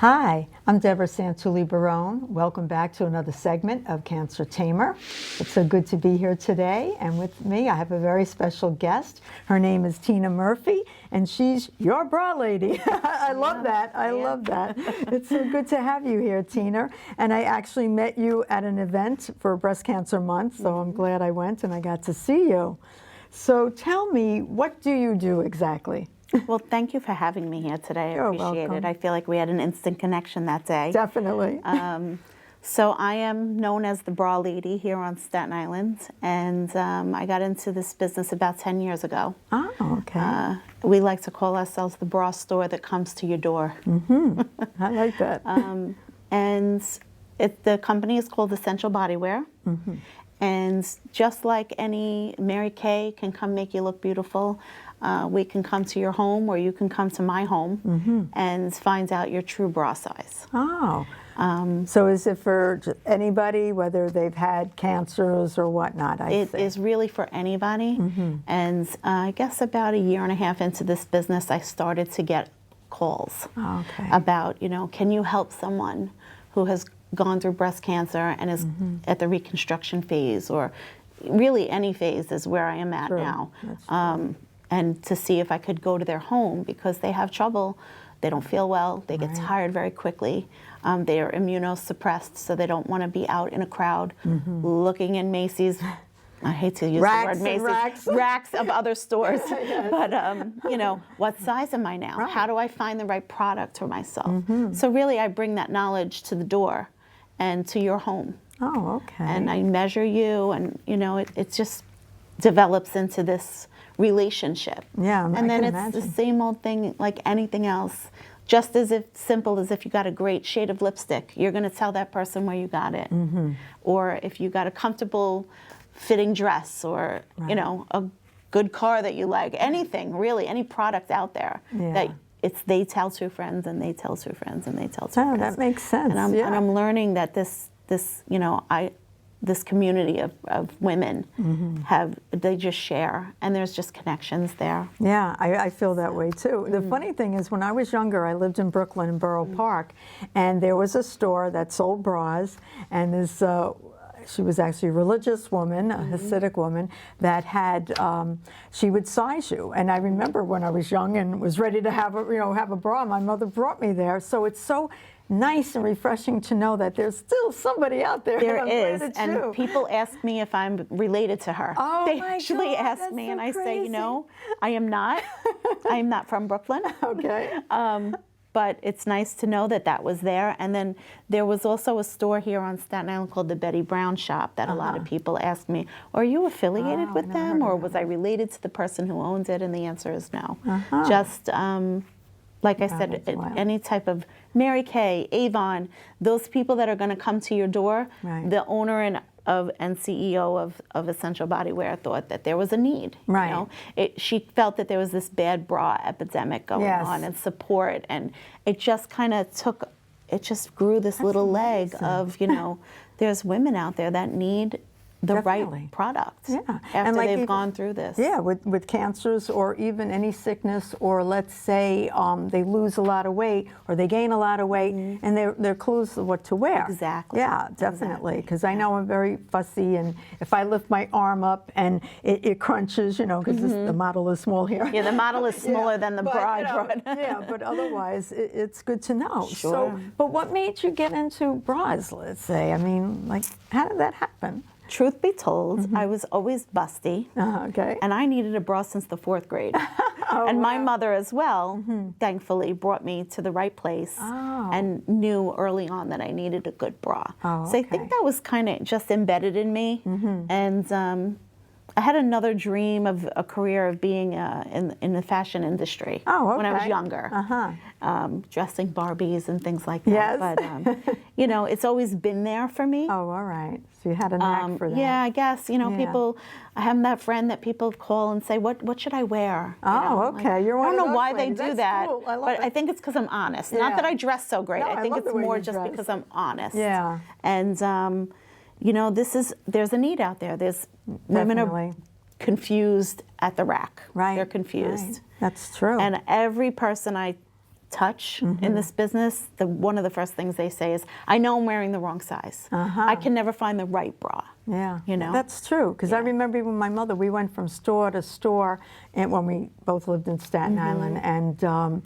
Hi, I'm Debra Santulli Barone. Welcome back to another segment of Cancer Tamer. It's so good to be here today, and with me I have a very special guest. Her name is Tina Murphy, and she's your bra lady. I love that. I love that. It's so good to have you here, Tina. And I actually met you at an event for Breast Cancer Month, so I'm glad I went and I got to see you. So tell me, what do you do exactly? Well, thank you for having me here today. I You're appreciate welcome. it. I feel like we had an instant connection that day. Definitely. So I am known as the bra lady here on Staten Island, and I got into this business about 10 years ago. Oh, okay. We like to call ourselves the bra store that comes to your door. I like that. And the company is called Essential Bodywear. And just like any Mary Kay can come make you look beautiful, we can come to your home, or you can come to my home and find out your true bra size. Oh, so is it for anybody, whether they've had cancers or whatnot? It is really for anybody. And I guess about a year and a half into this business, I started to get calls about, can you help someone who has gone through breast cancer and is at the reconstruction phase, or really any phase is where I am at now. And to see if I could go to their home, because they have trouble. They don't feel well. They get tired very quickly. They are immunosuppressed, so they don't want to be out in a crowd looking in Macy's. I hate to use the word Macy's. Racks of other stores. But, what size am I now? How do I find the right product for myself? So really, I bring that knowledge to the door and to your home. Oh, okay. And I measure you, and, it just develops into this relationship. Yeah, and then it's the same old thing like anything else. Just as simple as if you got a great shade of lipstick, you're going to tell that person where you got it. Or if you got a comfortable fitting dress, or a good car that you like, anything really, any product out there that they tell two friends, and they tell two friends, and they tell two friends. That makes sense. And I'm learning that this community of women they just share, and there's just connections there. Yeah, I feel that way too. The funny thing is, when I was younger, I lived in Brooklyn in Borough Park, and there was a store that sold bras, and this she was actually a religious woman, a Hasidic woman, that had, she would size you. And I remember when I was young and was ready to have a bra, my mother brought me there. So it's so nice and refreshing to know that there's still somebody out there. There is, and people ask me if I'm related to her. Oh, they my actually God, ask that's me, so and I crazy. say, I am not. I am not from Brooklyn. Okay. But it's nice to know that that was there. And then there was also a store here on Staten Island called the Betty Brown Shop that a lot of people ask me, are you affiliated with them, or was I related to the person who owns it? And the answer is no. Just like I said, any type of Mary Kay, Avon, those people that are going to come to your door, the owner and CEO of Essential Bodywear thought that there was a need. She felt that there was this bad bra epidemic going on, and support, and it just kind of just grew this little leg of, there's women out there that need the right product after they've gone through this. Yeah, with cancers, or even any sickness, or let's say they lose a lot of weight, or they gain a lot of weight, and they're clueless of what to wear. Exactly. Yeah, definitely. Because I know I'm very fussy, and if I lift my arm up and it crunches, because the model is small here. Yeah, the model is smaller than the bra I brought. Yeah, but otherwise, it's good to know. Sure. So, but what made you get into bras, let's say? I mean, like, how did that happen? Truth be told, I was always busty, and I needed a bra since the 4th grade. And my mother as well, thankfully, brought me to the right place and knew early on that I needed a good bra. So I think that was kind of just embedded in me. And I had another dream of a career of being in the fashion industry when I was younger, dressing Barbies and things like that. But it's always been there for me. Oh, all right. So you had a knack for that. Yeah, I guess. People. I have that friend that people call and say, "What should I wear?" Oh, okay. You're one of those. I don't know why they do That's that, cool. I love but it. I think it's because I'm honest. Not that I dress so great. No, I think love it's the way more you just dress. because I'm honest. Yeah. And there's a need out there. There's women are confused at the rack. Right. They're confused. Right. That's true. And every person I touch in this business, one of the first things they say is, I know I'm wearing the wrong size. I can never find the right bra. Yeah, you know? That's true, because I remember even my mother, we went from store to store, and when we both lived in Staten Island, and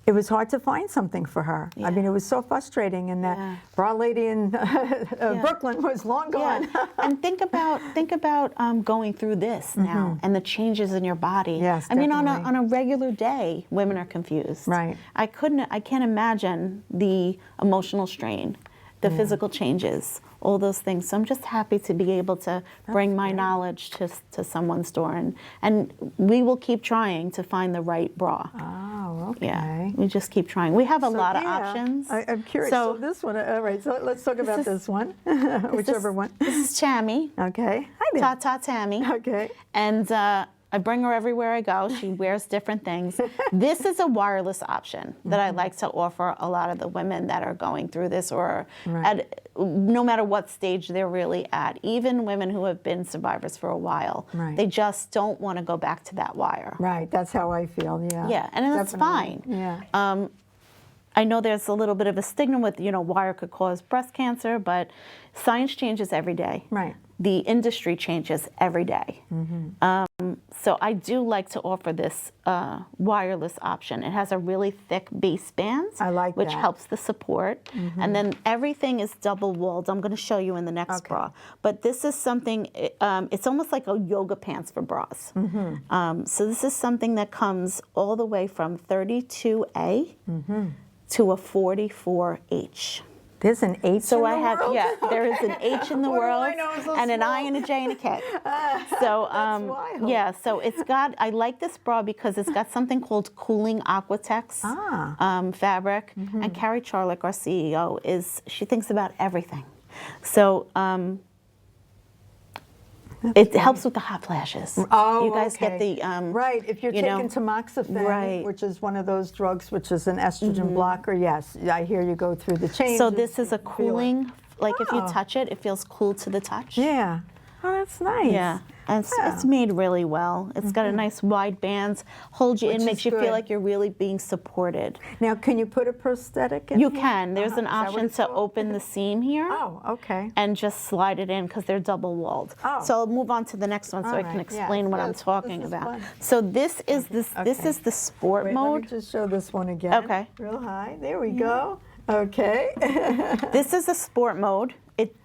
it was hard to find something for her. I mean, it was so frustrating, and that bra lady in Brooklyn was long gone. And think about going through this now and the changes in your body. Yes, I mean, definitely. on a regular day, women are confused. Right. I can't imagine the emotional strain, the physical changes, all those things. So I'm just happy to be able to bring my knowledge to someone's door, and we will keep trying to find the right bra. Oh, okay. Yeah, we just keep trying. We have a lot of options. I'm curious. So this one, all right, so let's talk about this one, whichever one. This is Tammy. Okay. Hi there. Ta-ta Tammy. Okay. And I bring her everywhere I go. She wears different things. This is a wireless option that I like to offer a lot of the women that are going through this, or no matter what stage they're really at. Even women who have been survivors for a while, they just don't want to go back to that wire. Right, that's how I feel, yeah. Yeah, and that's fine. Yeah. I know there's a little bit of a stigma with, wire could cause breast cancer, but science changes every day. Right. The industry changes every day. So I do like to offer this wireless option. It has a really thick base band, which helps the support. And then everything is double walled. I'm going to show you in the next bra. But this is something, it's almost like a yoga pants for bras. So this is something that comes all the way from 32A to a 44H. There's an H so in I the have, world? there is an H in the What do world, I know is so and an I small? and a J and a K. So, That's wild. yeah, so it's got, I like this bra because it's got something called cooling Aquatex fabric, and Carrie Charlick, our CEO, she thinks about everything. So, it helps with the hot flashes. Oh, you guys okay. get the right. If you're taking tamoxifen, which is one of those drugs, which is an estrogen blocker, yes, I hear you go through the changes. So this is a cooling, like if you touch it, it feels cool to the touch. Yeah. Oh, that's nice. Yeah. And it's made really well. It's got a nice wide band, holds you in, makes you feel like you're really being supported. Now, can you put a prosthetic in? You can. There's an option to open the seam here. Oh, okay. And just slide it in because they're double walled. So I'll move on to the next one so I can explain what I'm talking about. So this is this is the sport mode. Let me just show this one again. Okay. Real high. There we go. Okay. This is a sport mode.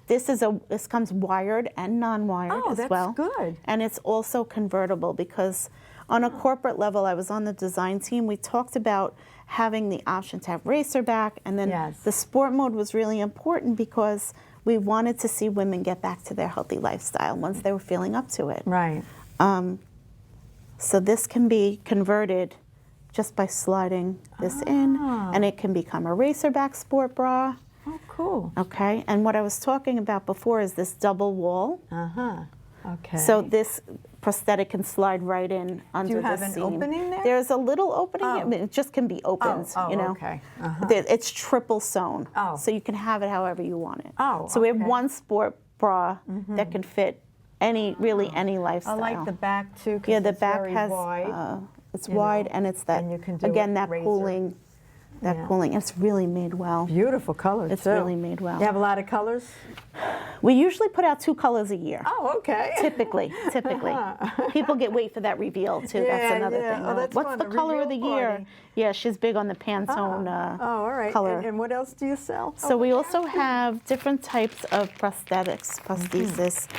This comes wired and non-wired as well. Oh, that's good. And it's also convertible because on a corporate level, I was on the design team. We talked about having the option to have racer back, and then the sport mode was really important because we wanted to see women get back to their healthy lifestyle once they were feeling up to it. Right. So this can be converted just by sliding this in, and it can become a racer back sport bra. Oh, cool. Okay, and what I was talking about before is this double wall. Okay. So this prosthetic can slide right in under the seam. Do you have an opening there? There's a little opening. I mean, it just can be opened, you know. Okay. It's triple sewn, so you can have it however you want it. So we have one sport bra that can fit really any lifestyle. I like the back too. Yeah, the back very has wide. It's wide, and it's that and you can do again that razor. cooling. Cooling. It's really made well. Beautiful colors. It's really made well. You have a lot of colors? We usually put out 2 colors a year. Oh, okay. Typically. People wait for that reveal too. That's another thing. Oh, that's What's fun, the a color of the reveal year? party. Yeah, she's big on the Pantone all right. color. And what else do you sell? So we also have different types of prosthetics, prosthesis.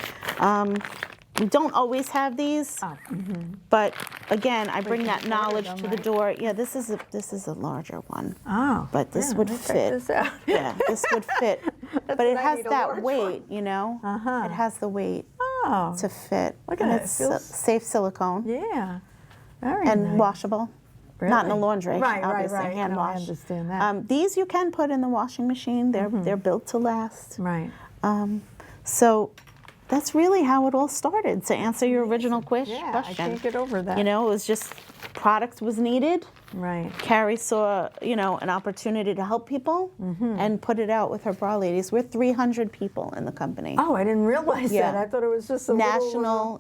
We don't always have these, but again, I bring that knowledge to the door. Yeah, this is a larger one. Oh, but this would fit. This out. Yeah, this would fit. But it has that weight, you know. It has the weight to fit. Look at and it. it's Feels... safe silicone. Yeah, very and nice. Washable. Really? Not in the laundry, right, obviously, right. hand wash. I understand that. These you can put in the washing machine. They're built to last. Right. So that's really how it all started, to answer your original question. I can't get over that. You know, it was just product was needed. Right. Carrie saw, an opportunity to help people and put it out with her bra ladies. We're 300 people in the company. Oh, I didn't realize that. I thought it was just a national.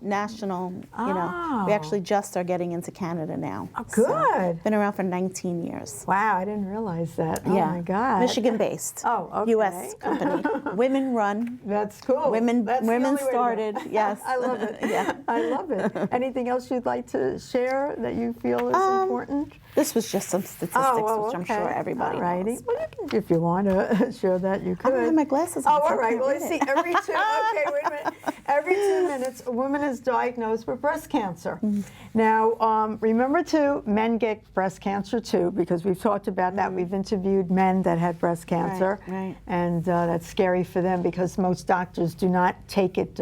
Oh. We actually just are getting into Canada now. Oh, good. So, been around for 19 years. Wow, I didn't realize that. Oh Yeah. my God. Michigan-based. Oh, okay. U.S. company. Women run. That's cool. Women That's the only way to go. started. Yes. I love it. Yeah. I love it. Anything else you'd like to share that you feel is important? This was just some statistics, which I'm sure everybody knows. Well, you can, if you want to share that, you could. I don't have my glasses on. Oh, so all right. I can't Well, read see, it. every two. Okay, wait a minute. Every 2 minutes, a woman is diagnosed with breast cancer. Now, remember too, men get breast cancer too, because we've talked about that. We've interviewed men that had breast cancer, right. and that's scary for them because most doctors do not take it.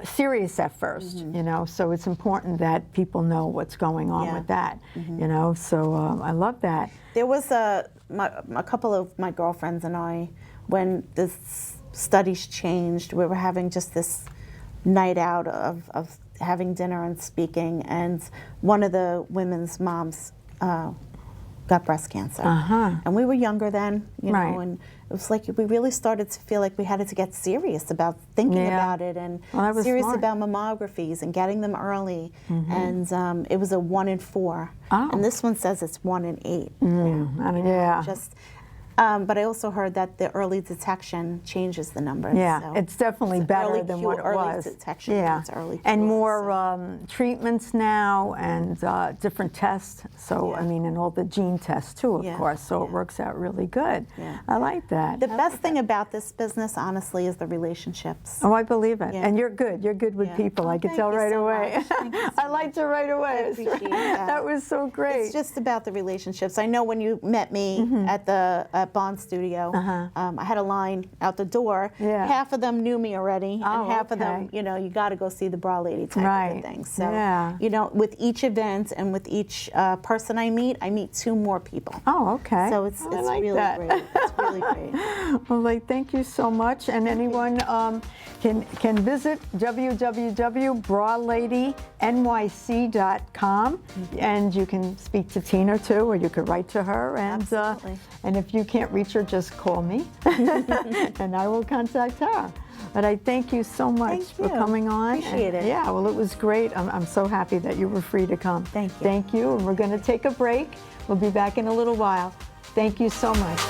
Serious at first, so it's important that people know what's going on with that, so I love that. There was a couple of my girlfriends and I, when the studies changed, we were having just this night out of having dinner and speaking, and one of the women's moms got breast cancer. And we were younger then, and it was like we really started to feel like we had to get serious about thinking about it and serious about mammographies and getting them early. And it was a 1 in 4. And this one says it's 1 in 8. But I also heard that the early detection changes the numbers. Yeah, so it's definitely better than what it was. Early detection means early and cure, more treatments now and different tests. So, I mean, and all the gene tests too, of course. So it works out really good. I like that. The best thing about this business, honestly, is the relationships. Oh, I believe it. And you're good. You're good with people. I could tell right away. I liked it right away. I appreciate that. That was so great. It's just about the relationships. I know when you met me at the Bond Studio, I had a line out the door. Half of them knew me already, and half of them, you got to go see the bra lady type of thing. So, with each event and with each person I meet 2 more people. Oh, okay. So it's like really that. great. It's really great. Well, thank you so much. And anyone can visit www.braladynyc.com, and you can speak to Tina too, or you could write to her. And if you can't reach her, just call me, and I will contact her. But I thank you so much for coming on. Appreciate it. Yeah, well, it was great. I'm so happy that you were free to come. Thank you. Thank you. And we're going to take a break. We'll be back in a little while. Thank you so much.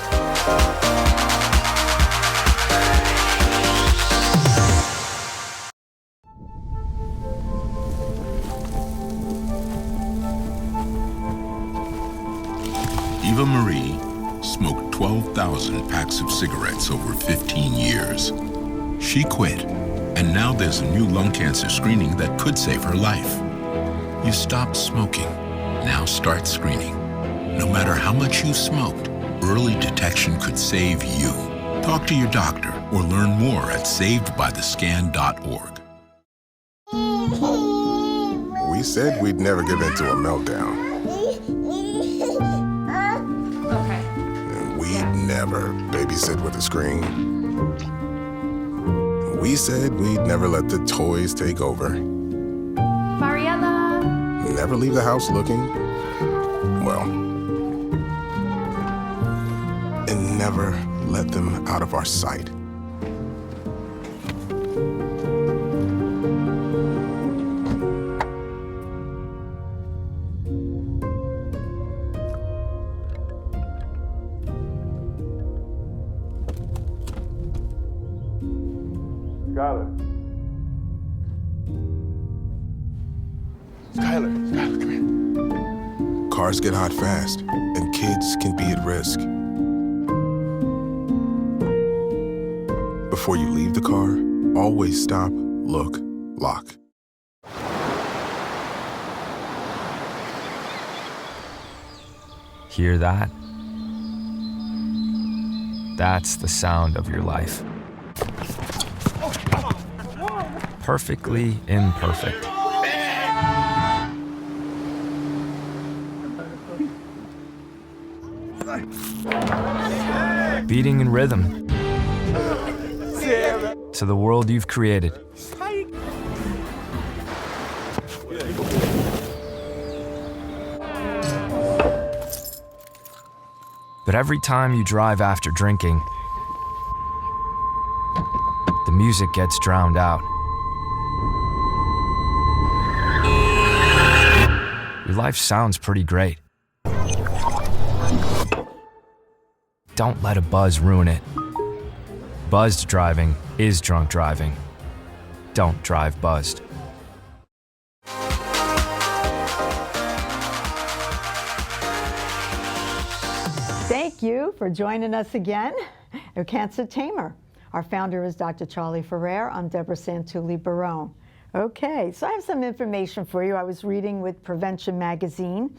Eva Marie smoked 12,000 packs of cigarettes over 15 years. She quit, and now there's a new lung cancer screening that could save her life. You stopped smoking. Now start screening. No matter how much you smoked, early detection could save you. Talk to your doctor or learn more at savedbythescan.org. We said we'd never give in to a meltdown. We'd never babysit with a screen. We said we'd never let the toys take over. Mariella! Never leave the house looking, well, and never let them out of our sight. Skylar, come here. Cars get hot fast, and kids can be at risk. Before you leave the car, always stop, look, lock. Hear that? That's the sound of your life. Perfectly imperfect. Beating in rhythm to the world you've created. But every time you drive after drinking, the music gets drowned out. Your life sounds pretty great. Don't let a buzz ruin it. Buzzed driving is drunk driving. Don't drive buzzed. Thank you for joining us again at Cancer Tamer. Our founder is Dr. Charley Ferrer. I'm Debra Santulli Barone. Okay, so I have some information for you. I was reading with Prevention Magazine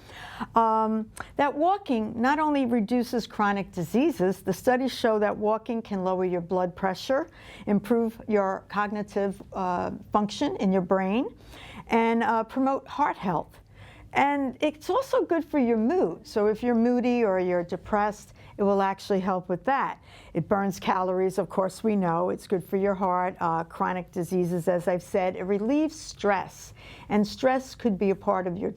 that walking not only reduces chronic diseases, the studies show that walking can lower your blood pressure, improve your cognitive function in your brain, and promote heart health. And it's also good for your mood. So if you're moody or you're depressed, it will actually help with that. It burns calories, of course we know. It's good for your heart, chronic diseases, as I've said. It relieves stress, and stress could be a part of your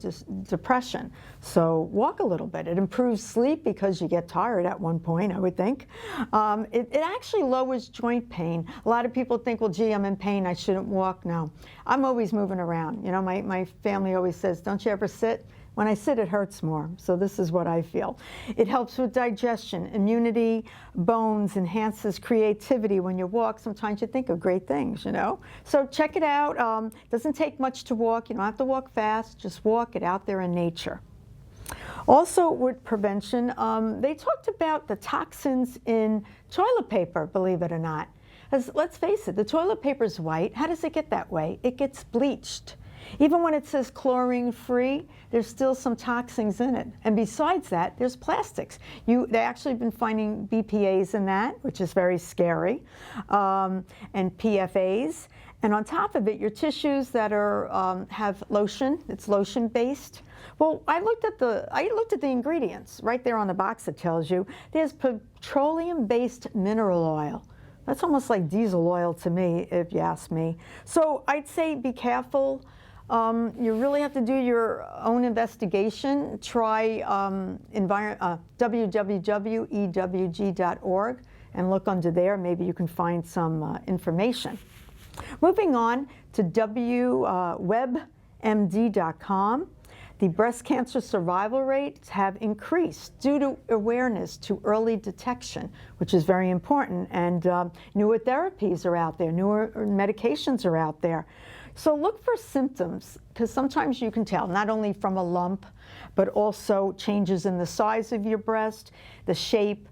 depression. So walk a little bit. It improves sleep because you get tired at one point, I would think. It actually lowers joint pain. A lot of people think, well, gee, I'm in pain, I shouldn't walk. No, I'm always moving around. You know, my family always says, don't you ever sit? When I sit, it hurts more. So this is what I feel. It helps with digestion, immunity, bones, enhances creativity. When you walk, sometimes you think of great things, you know? So check it out. Doesn't take much to walk. You don't have to walk fast. Just walk it out there in nature. Also with prevention, they talked about the toxins in toilet paper, believe it or not. As, let's face it, the toilet paper is white. How does it get that way? It gets bleached. Even when it says chlorine-free, there's still some toxins in it. And besides that, there's plastics. They actually have been finding BPA's in that, which is very scary, and PFAs. And on top of it, your tissues that are have lotion, it's lotion-based. Well, I looked at the ingredients. Right there on the box it tells you. There's petroleum-based mineral oil. That's almost like diesel oil to me, if you ask me. So I'd say be careful. You really have to do your own investigation. Try www.ewg.org and look under there. Maybe you can find some information. Moving on to webmd.com. The breast cancer survival rates have increased due to awareness to early detection, which is very important. And newer therapies are out there, newer medications are out there. So look for symptoms, because sometimes you can tell, not only from a lump, but also changes in the size of your breast, the shape,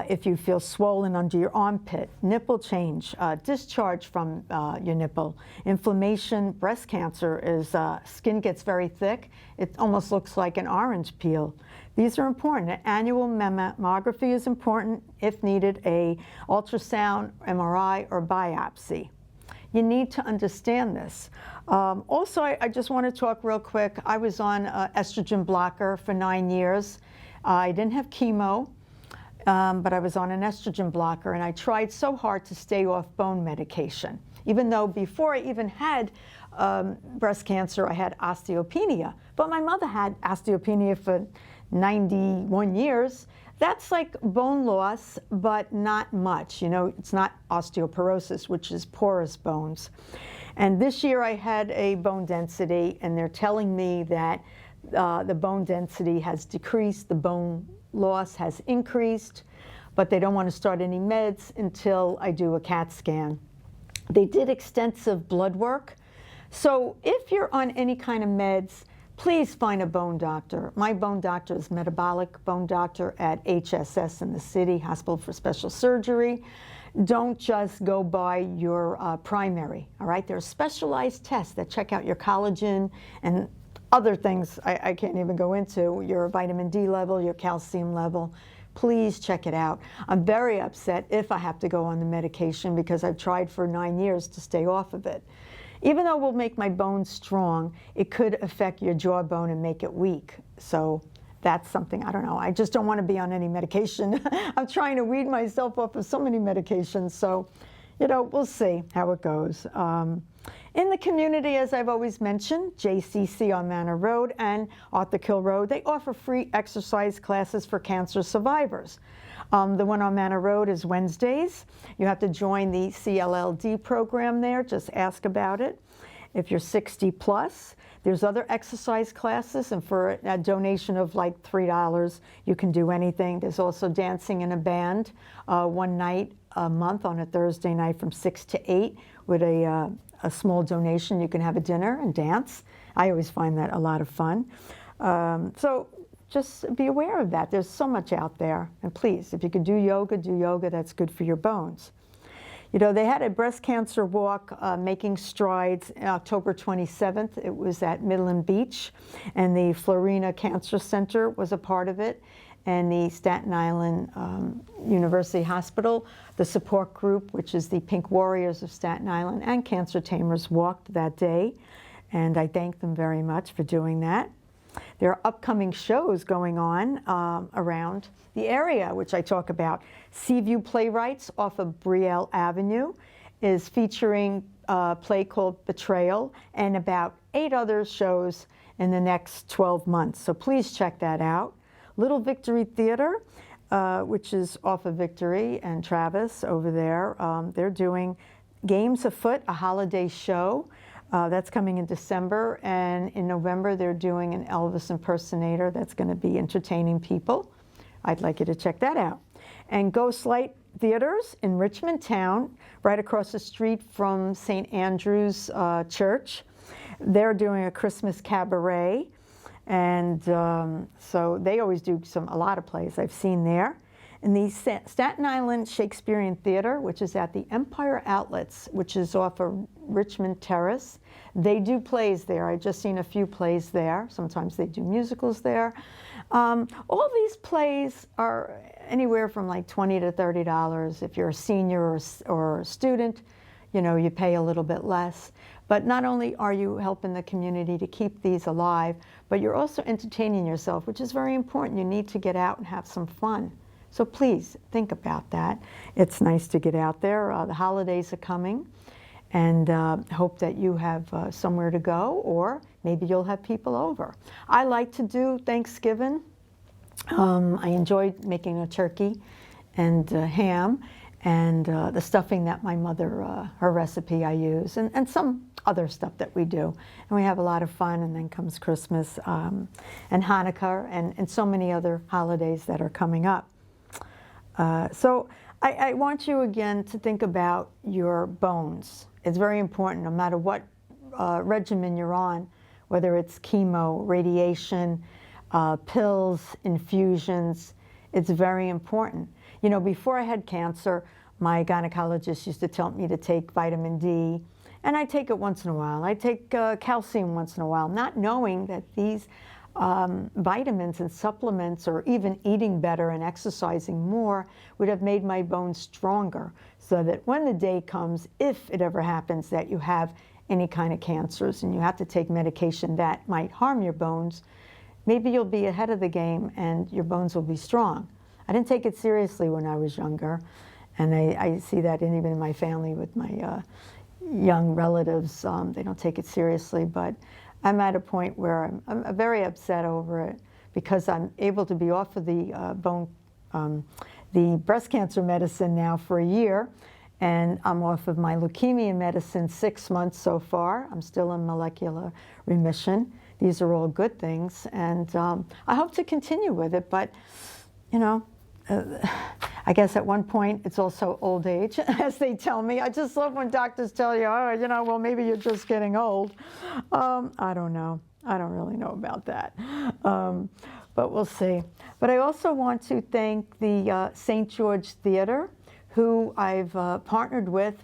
if you feel swollen under your armpit, nipple change, discharge from your nipple, inflammation. Breast cancer is skin gets very thick. It almost looks like an orange peel. These are important. An annual mammography is important. If needed, a ultrasound, MRI, or biopsy. You need to understand this. Also, I just want to talk real quick. I was on estrogen blocker for 9 years. I didn't have chemo, but I was on an estrogen blocker, and I tried so hard to stay off bone medication. Even though before I even had breast cancer, I had osteopenia. But my mother had osteopenia for 91 years. That's like bone loss, but not much. You know, it's not osteoporosis, which is porous bones. And this year I had a bone density, and they're telling me that the bone density has decreased, the bone loss has increased, but they don't want to start any meds until I do a CAT scan. They did extensive blood work. So if you're on any kind of meds, please find a bone doctor. My bone doctor is metabolic bone doctor at HSS in the city, Hospital for Special Surgery. Don't just go by your primary, all right? There are specialized tests that check out your collagen and other things I can't even go into, your vitamin D level, your calcium level. Please check it out. I'm very upset if I have to go on the medication because I've tried for 9 years to stay off of it. Even though it will make my bones strong, it could affect your jawbone and make it weak. So that's something, I don't know. I just don't want to be on any medication. I'm trying to weed myself off of so many medications. So, we'll see how it goes. In the community, as I've always mentioned, JCC on Manor Road and Arthur Kill Road, they offer free exercise classes for cancer survivors. The one on Manor Road is Wednesdays. You have to join the CLLD program there. Just ask about it. If you're 60 plus, there's other exercise classes, and for a donation of like $3, you can do anything. There's also dancing in a band one night a month on a Thursday night from 6 to 8 with a small donation. You can have a dinner and dance. I always find that a lot of fun. So just be aware of that. There's so much out there. And please, if you could do yoga, do yoga. That's good for your bones. They had a breast cancer walk, Making Strides, October 27th. It was at Midland Beach, and the Florina Cancer Center was a part of it, and the Staten Island University Hospital, the support group, which is the Pink Warriors of Staten Island, and Cancer Tamers walked that day, and I thank them very much for doing that. There are upcoming shows going on around the area, which I talk about. Seaview Playwrights off of Brielle Avenue is featuring a play called Betrayal and about 8 other shows in the next 12 months. So please check that out. Little Victory Theater, which is off of Victory and Travis over there, they're doing Games Afoot, a holiday show. That's coming in December, and in November they're doing an Elvis impersonator that's going to be entertaining people. I'd like you to check that out. And Ghost Light Theaters in Richmond Town, right across the street from St. Andrew's Church. They're doing a Christmas cabaret, and so they always do a lot of plays I've seen there. In the Staten Island Shakespearean Theater, which is at the Empire Outlets, which is off of Richmond Terrace. They do plays there. I've just seen a few plays there. Sometimes they do musicals there. All these plays are anywhere from like $20 to $30. If you're a senior or a student, you pay a little bit less. But not only are you helping the community to keep these alive, but you're also entertaining yourself, which is very important. You need to get out and have some fun. So please think about that. It's nice to get out there. The holidays are coming, and hope that you have somewhere to go, or maybe you'll have people over. I like to do Thanksgiving. I enjoy making a turkey and ham, and the stuffing that my mother, her recipe I use, and some other stuff that we do. And we have a lot of fun, and then comes Christmas and Hanukkah and so many other holidays that are coming up. So I want you again to think about your bones. It's very important, no matter what regimen you're on, whether it's chemo, radiation, pills, infusions. It's very important. Before I had cancer, my gynecologist used to tell me to take vitamin D, and I take it once in a while. I take calcium once in a while, not knowing that these vitamins and supplements, or even eating better and exercising more, would have made my bones stronger, so that when the day comes, if it ever happens that you have any kind of cancers and you have to take medication that might harm your bones, maybe you'll be ahead of the game and your bones will be strong. I didn't take it seriously when I was younger, and I see that even in my family with my young relatives. They don't take it seriously, but I'm at a point where I'm very upset over it, because I'm able to be off of the the breast cancer medicine now for a year, and I'm off of my leukemia medicine 6 months so far. I'm still in molecular remission. These are all good things, and I hope to continue with it, but I guess at one point it's also old age, as they tell me. I just love when doctors tell you, well, maybe you're just getting old. I don't know. I don't really know about that. But we'll see. But I also want to thank the St. George Theater, who I've partnered with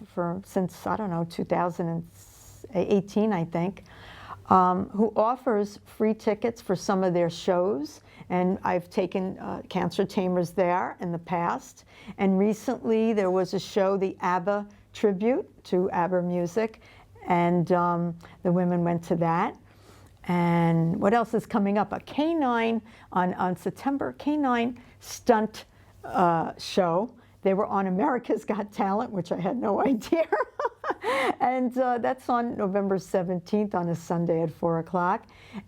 since, 2018, I think, who offers free tickets for some of their shows. And I've taken Cancer Tamers there in the past. And recently there was a show, the ABBA tribute to ABBA music, and the women went to that. And what else is coming up? A canine on September, canine stunt show They were on America's Got Talent, which I had no idea. And that's on November 17th on a Sunday at 4 o'clock.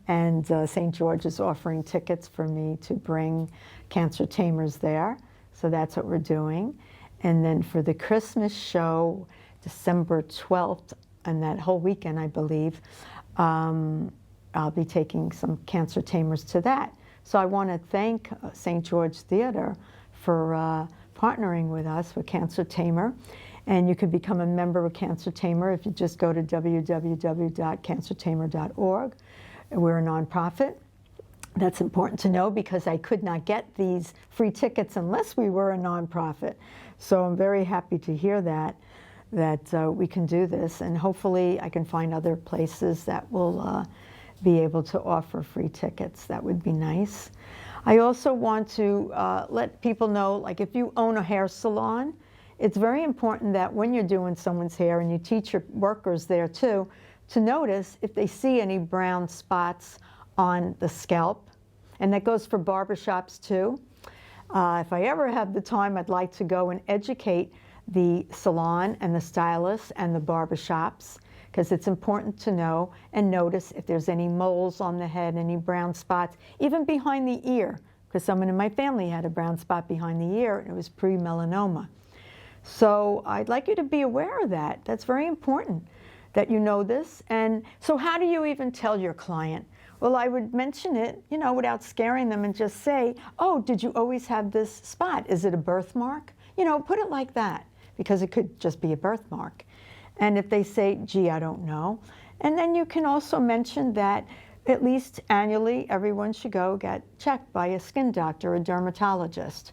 And St. George is offering tickets for me to bring Cancer Tamers there. So that's what we're doing. And then for the Christmas show, December 12th, and that whole weekend, I believe, I'll be taking some Cancer Tamers to that. So I want to thank St. George Theater for partnering with us with Cancer Tamer. And you can become a member of Cancer Tamer if you just go to www.cancertamer.org. We're a nonprofit. That's important to know because I could not get these free tickets unless we were a nonprofit. So I'm very happy to hear that we can do this, and hopefully I can find other places that will be able to offer free tickets. That would be nice. I also want to let people know, like if you own a hair salon, it's very important that when you're doing someone's hair, and you teach your workers there too, to notice if they see any brown spots on the scalp. And that goes for barbershops too. If I ever have the time, I'd like to go and educate the salon and the stylists and the barbershops, because it's important to know and notice if there's any moles on the head, any brown spots, even behind the ear, because someone in my family had a brown spot behind the ear, and it was pre-melanoma. So I'd like you to be aware of that. That's very important that you know this. And so how do you even tell your client? Well, I would mention it, you know, without scaring them, and just say, oh, did you always have this spot? Is it a birthmark? You know, put it like that, because it could just be a birthmark. And if they say, gee, I don't know. And then you can also mention that at least annually, everyone should go get checked by a skin doctor, a dermatologist.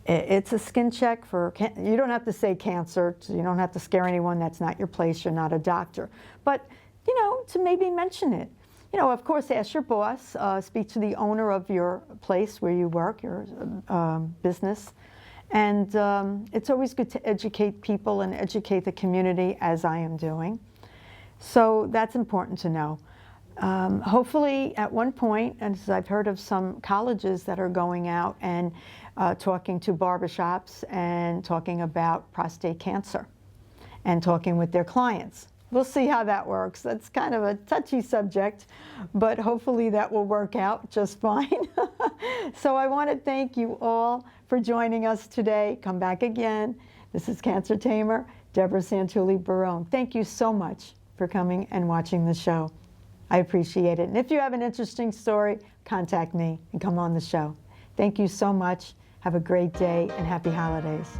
It's a skin check for, you don't have to say cancer, so you don't have to scare anyone. That's not your place, you're not a doctor. But, you know, to maybe mention it. You know, of course, ask your boss, speak to the owner of your place where you work, your business. And it's always good to educate people and educate the community, as I am doing. So that's important to know. Hopefully, at one point, and as I've heard of some colleges that are going out and talking to barbershops and talking about prostate cancer and talking with their clients. We'll see how that works. That's kind of a touchy subject, but hopefully that will work out just fine. So I want to thank you all for joining us today. Come back again. This is Cancer Tamer, Debra Santulli Barone. Thank you so much for coming and watching the show. I appreciate it. And if you have an interesting story, contact me and come on the show. Thank you so much. Have a great day and happy holidays.